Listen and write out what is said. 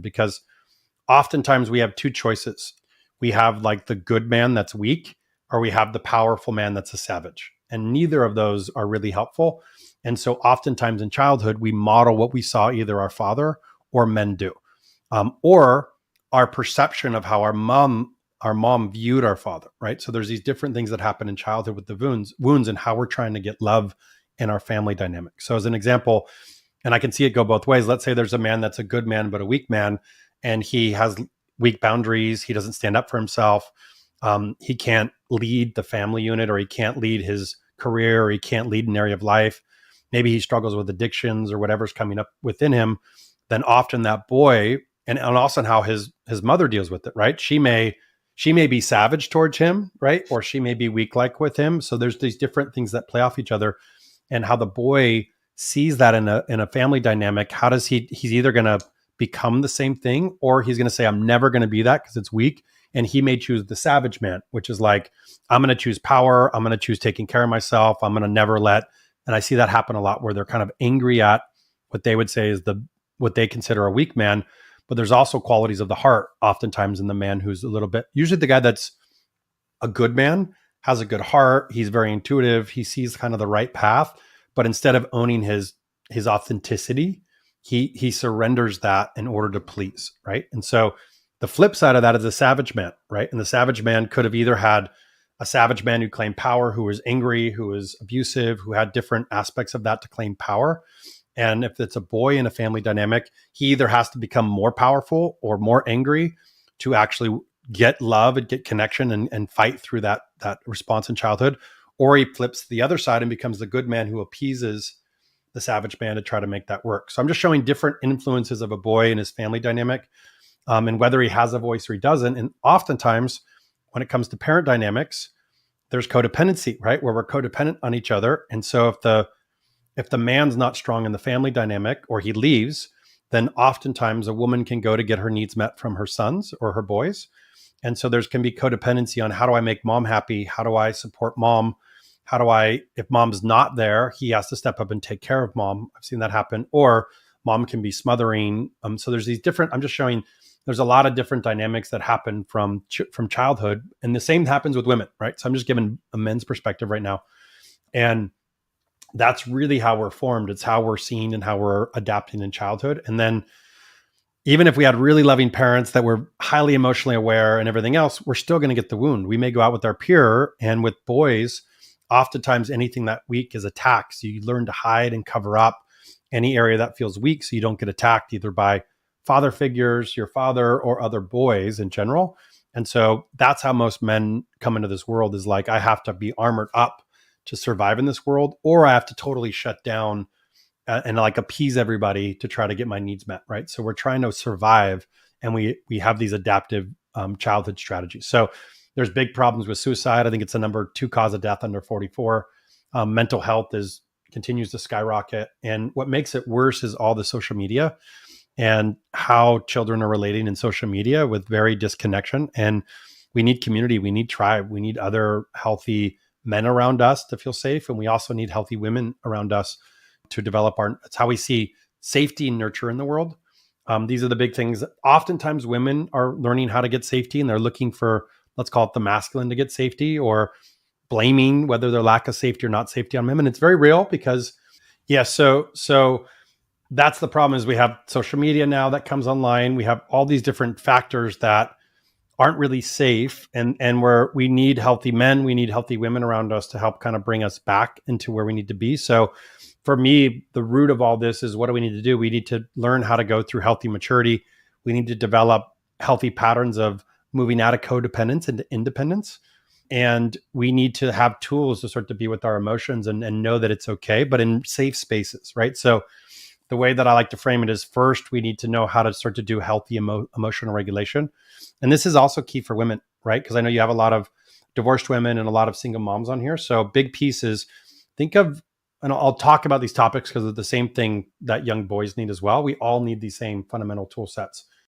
because oftentimes we have two choices. We have like the good man that's weak, or we have the powerful man that's a savage. And neither of those are really helpful. And so oftentimes in childhood, we model what we saw either our father or men do, or our perception of how our mom viewed our father, right? So there's these different things that happen in childhood with the wounds and how we're trying to get love in our family dynamic. So as an example, and I can see it go both ways. Let's say there's a man that's a good man, but a weak man, and he has weak boundaries. He doesn't stand up for himself. He can't lead the family unit, or he can't lead his career, or he can't lead an area of life. Maybe he struggles with addictions or whatever's coming up within him. Then often that boy, and also how his mother deals with it, right? She may be savage towards him, right? Or she may be weak like with him. So there's these different things that play off each other, and how the boy sees that in a family dynamic. How does he's either going to become the same thing, or he's going to say, I'm never going to be that because it's weak. And he may choose the savage man, which is like, I'm going to choose power. I'm going to choose taking care of myself. I'm going to never let, and I see that happen a lot where they're kind of angry at what they would say is what they consider a weak man. But there's also qualities of the heart oftentimes in the man who's a little bit, usually the guy that's a good man has a good heart. He's very intuitive. He sees kind of the right path, but instead of owning his authenticity, he surrenders that in order to please, right? And so the flip side of that is the savage man, right? And the savage man could have either had a savage man who claimed power, who was angry, who was abusive, who had different aspects of that to claim power. And if it's a boy in a family dynamic, he either has to become more powerful or more angry to actually get love and get connection and fight through that response in childhood, or he flips the other side and becomes the good man who appeases the savage man to try to make that work. So I'm just showing different influences of a boy in his family dynamic, and whether he has a voice or he doesn't. And oftentimes when it comes to parent dynamics, there's codependency, right? Where we're codependent on each other. And so if the man's not strong in the family dynamic, or he leaves, then oftentimes a woman can go to get her needs met from her sons or her boys. And so there's can be codependency on, how do I make mom happy? How do I support mom? If mom's not there, he has to step up and take care of mom. I've seen that happen. Or mom can be smothering. So there's these different, I'm just showing there's a lot of different dynamics that happen from childhood. And the same happens with women, right? So I'm just giving a men's perspective right now. And that's really how we're formed. It's how we're seen and how we're adapting in childhood. And then even if we had really loving parents that were highly emotionally aware and everything else, we're still going to get the wound. We may go out with our peer, and with boys, oftentimes anything that weak is attacked. So you learn to hide and cover up any area that feels weak so you don't get attacked either by father figures, your father, or other boys in general. And so that's how most men come into this world, is like, I have to be armored up to survive in this world, or I have to totally shut down and like appease everybody to try to get my needs met, right? So we're trying to survive, and we have these adaptive childhood strategies. So there's big problems with suicide. I think it's the number 2 cause of death under 44. Mental health continues to skyrocket. And what makes it worse is all the social media and how children are relating in social media with very disconnection. And we need community. We need tribe. We need other healthy men around us to feel safe. And we also need healthy women around us to develop that's how we see safety and nurture in the world. These are the big things. Oftentimes women are learning how to get safety, and they're looking for, let's call it the masculine to get safety, or blaming whether their lack of safety or not safety on women. It's very real because, so that's the problem, is we have social media now that comes online. We have all these different factors that aren't really safe, and we need healthy men, we need healthy women around us to help kind of bring us back into where we need to be. So for me, the root of all this is, what do we need to do? We need to learn how to go through healthy maturity. We need to develop healthy patterns of moving out of codependence into independence. And we need to have tools to start to be with our emotions and know that it's okay, but in safe spaces, right? So the way that I like to frame it is, first, we need to know how to start to do healthy emotional regulation. And this is also key for women, right? Because I know you have a lot of divorced women and a lot of single moms on here. So big piece is, think of, and I'll talk about these topics because of the same thing that young boys need as well. We all need these same fundamental tool sets.